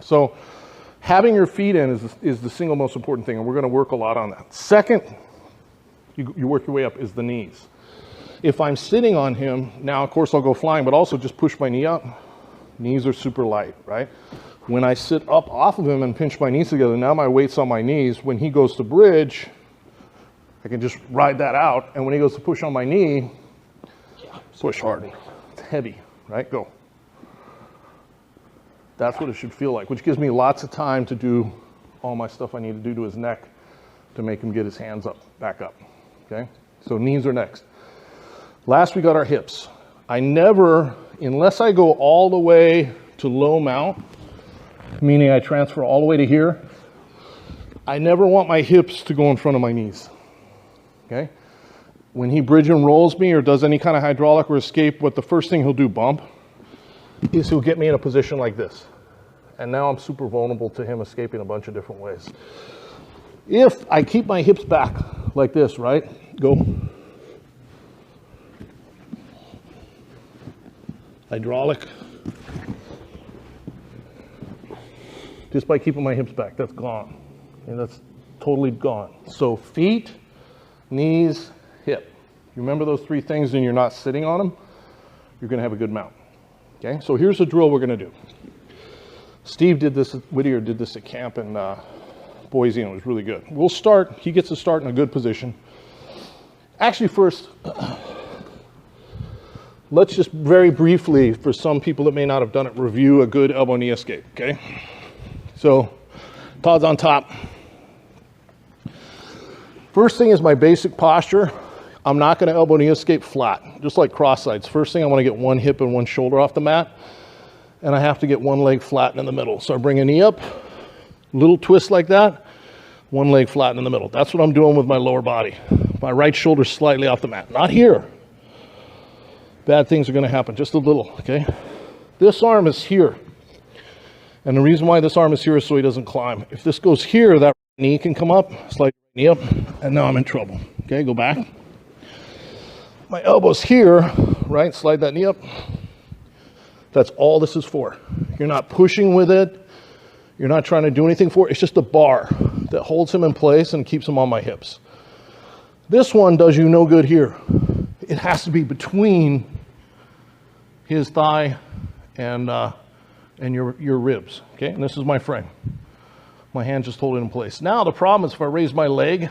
So having your feet in is the single most important thing, and we're going to work a lot on that. Second, you work your way up, is the knees. If I'm sitting on him, now of course I'll go flying, but also just push my knee up. Knees are super light, right? When I sit up off of him and pinch my knees together, now my weight's on my knees. When he goes to bridge, I can just ride that out. And when he goes to push on my knee, push hard. It's heavy, right? Go. That's what it should feel like, which gives me lots of time to do all my stuff I need to do to his neck to make him get his hands up, back up, okay? So knees are next. Last, we got our hips. I never, unless I go all the way to low mount, meaning I transfer all the way to here, I never want my hips to go in front of my knees, okay? When he bridge and rolls me or does any kind of hydraulic or escape, what the first thing he'll do, bump, is he'll get me in a position like this. And now I'm super vulnerable to him escaping a bunch of different ways. If I keep my hips back like this, right? Go. Hydraulic. Just by keeping my hips back, that's gone. And that's totally gone. So feet, knees, hip. You remember those three things and you're not sitting on them, you're gonna have a good mount. Okay, so here's the drill we're gonna do. Steve did this, Whittier did this at camp in Boise, and it was really good. We'll start, he gets to start in a good position. Actually, first, let's just very briefly, for some people that may not have done it, review a good elbow knee escape, okay? So, paws on top. First thing is my basic posture. I'm not gonna elbow knee escape flat, just like cross sides. First thing, I wanna get one hip and one shoulder off the mat, and I have to get one leg flat in the middle. So I bring a knee up, little twist like that, one leg flat in the middle. That's what I'm doing with my lower body. My right shoulder slightly off the mat, not here. Bad things are gonna happen, just a little, okay? This arm is here. And the reason why this arm is here is so he doesn't climb. If this goes here, that knee can come up, slide the knee up, and now I'm in trouble. Okay, go back. My elbow's here, right? Slide that knee up. That's all this is for. You're not pushing with it. You're not trying to do anything for it. It's just a bar that holds him in place and keeps him on my hips. This one does you no good here. It has to be between his thigh and your ribs, okay? And this is my frame. My hand just hold it in place. Now the problem is if I raise my leg,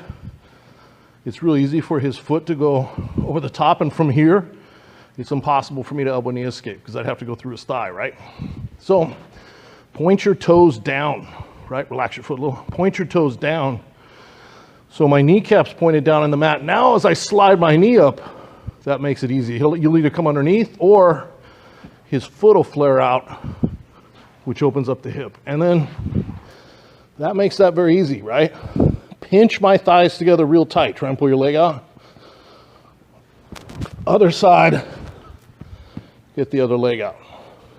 it's really easy for his foot to go over the top, and from here, it's impossible for me to elbow knee escape because I'd have to go through his thigh, right? So point your toes down, right? Relax your foot a little. Point your toes down. So my kneecap's pointed down on the mat. Now as I slide my knee up, that makes it easy. You'll either come underneath or his foot will flare out, which opens up the hip. And then that makes that very easy, right? Pinch my thighs together real tight. Try and pull your leg out. Other side, get the other leg out.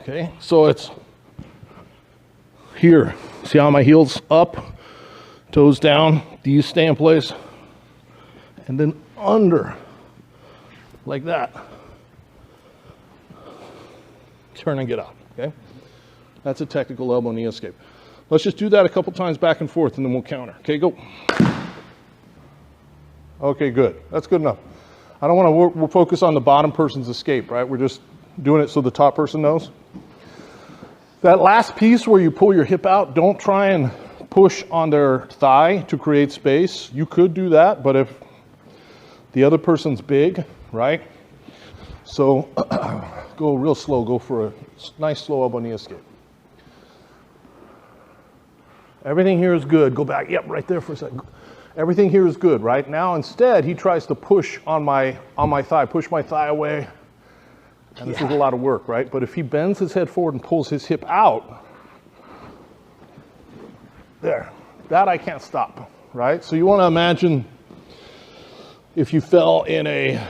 Okay, so it's here. See how my heel's up, toes down, these stay in place, and then under, like that. Turn and get out, okay? That's a technical elbow knee escape. Let's just do that a couple times back and forth and then we'll counter. Okay, go. Okay, good. That's good enough. I don't want to focus on the bottom person's escape, right? We're just doing it so the top person knows. That last piece where you pull your hip out, don't try and push on their thigh to create space. You could do that, but if the other person's big, right? So go real slow, go for a nice slow elbow knee escape. Everything here is good. Go back, yep, right there for a second. Everything here is good, right? Now instead, he tries to push on my thigh, push my thigh away. And this is a lot of work, right? But if he bends his head forward and pulls his hip out, there, that I can't stop, right? So you want to imagine if you fell in a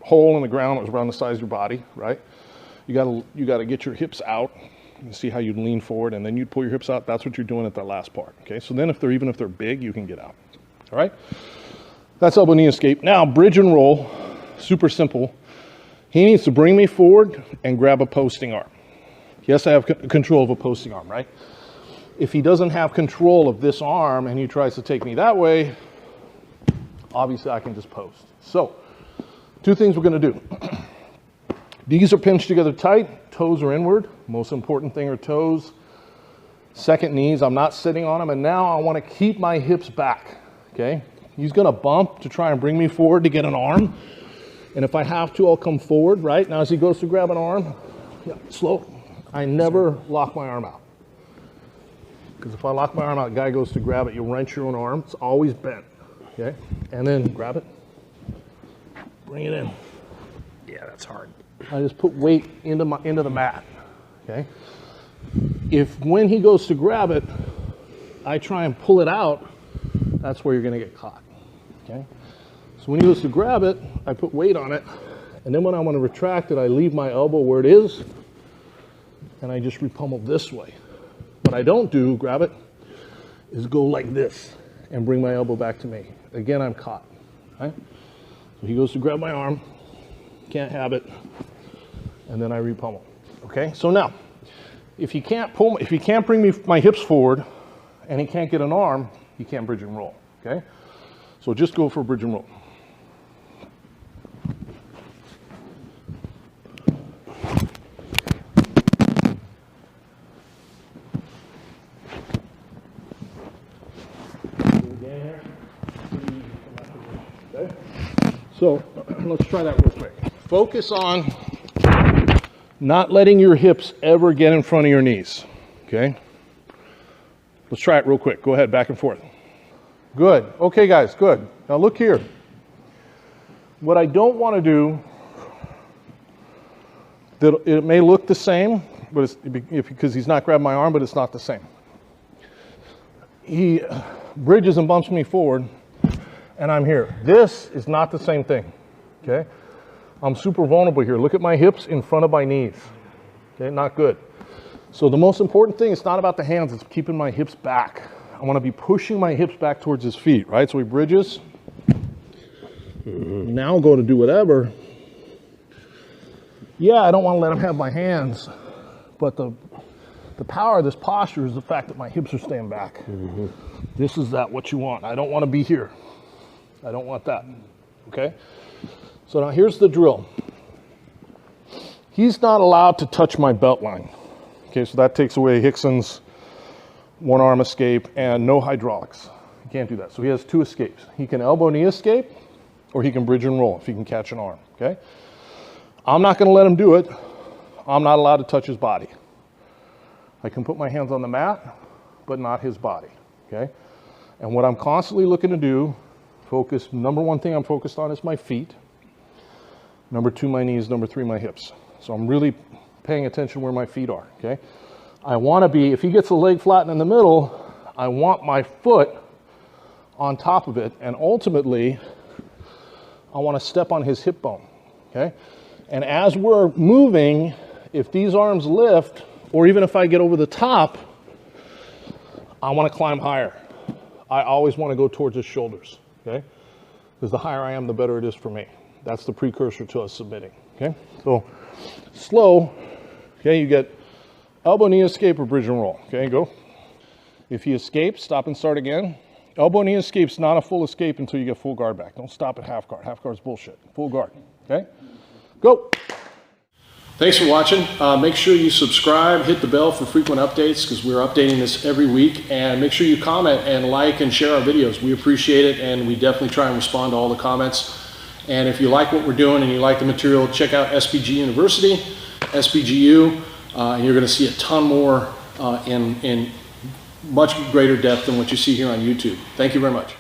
hole in the ground that was around the size of your body, right? You gotta get your hips out. You can see how you'd lean forward and then you'd pull your hips out. That's what you're doing at that last part, okay? So then even if they're big, you can get out, all right? That's elbow knee escape. Now, bridge and roll, super simple. He needs to bring me forward and grab a posting arm. He has to have control of a posting arm, right? If he doesn't have control of this arm and he tries to take me that way, obviously I can just post. So, two things we're gonna do. These are pinched together tight, toes are inward. Most important thing are toes. Second, knees, I'm not sitting on them, and now I wanna keep my hips back, okay? He's gonna bump to try and bring me forward to get an arm. And if I have to, I'll come forward, right? Now as he goes to grab an arm, yeah, slow. I never lock my arm out. Because if I lock my arm out, the guy goes to grab it, you'll wrench your own arm. It's always bent, okay? And then grab it, bring it in. Yeah, that's hard. I just put weight into the mat, okay? If when he goes to grab it, I try and pull it out, that's where you're gonna get caught, okay? So when he goes to grab it, I put weight on it, and then when I want to retract it, I leave my elbow where it is, and I just repummel this way. What I don't do, grab it, is go like this and bring my elbow back to me. Again, I'm caught, right? So he goes to grab my arm, can't have it, and then I repummel, okay? So now, if he can't bring my hips forward, and he can't get an arm, he can't bridge and roll, okay? So just go for bridge and roll. Okay. So let's try that real quick. Focus on not letting your hips ever get in front of your knees, okay? Let's try it real quick. Go ahead, back and forth. Good. Okay, guys, good. Now look here. What I don't want to do, it may look the same, but it's, because he's not grabbing my arm, but it's not the same. He bridges and bumps me forward, and I'm here. This is not the same thing, okay? I'm super vulnerable here. Look at my hips in front of my knees, okay? Not good. So the most important thing, it's not about the hands, it's keeping my hips back. I want to be pushing my hips back towards his feet, right? So he bridges. Now go to do whatever. Yeah, I don't want to let him have my hands, but the power of this posture is the fact that my hips are staying back. This is what you want. I don't want to be here. I don't want that, okay? So now here's the drill. He's not allowed to touch my belt line. Okay, so that takes away Hickson's one arm escape and no hydraulics. You can't do that. So he has two escapes. He can elbow knee escape, or he can bridge and roll if he can catch an arm, okay? I'm not gonna let him do it. I'm not allowed to touch his body. I can put my hands on the mat, but not his body, okay? And what I'm constantly looking to do, number one thing I'm focused on is my feet. Number two, my knees. Number three, my hips. So I'm really paying attention where my feet are, okay? I wanna be, if he gets a leg flattened in the middle, I want my foot on top of it, and ultimately, I wanna step on his hip bone, okay? And as we're moving, if these arms lift, or even if I get over the top, I wanna climb higher. I always wanna go towards his shoulders, okay? Because the higher I am, the better it is for me. That's the precursor to us submitting, okay? So, slow, okay, you get elbow, knee, escape, or bridge and roll, okay, go. If he escapes, stop and start again. Elbow, knee, escape's not a full escape until you get full guard back. Don't stop at half guard. Half guard's bullshit. Full guard, okay? Go. Thanks for watching. Make sure you subscribe, hit the bell for frequent updates because we're updating this every week, and make sure you comment and like and share our videos. We appreciate it, and we definitely try and respond to all the comments. And if you like what we're doing and you like the material, check out SBG University, SBGU, and you're going to see a ton more in much greater depth than what you see here on YouTube. Thank you very much.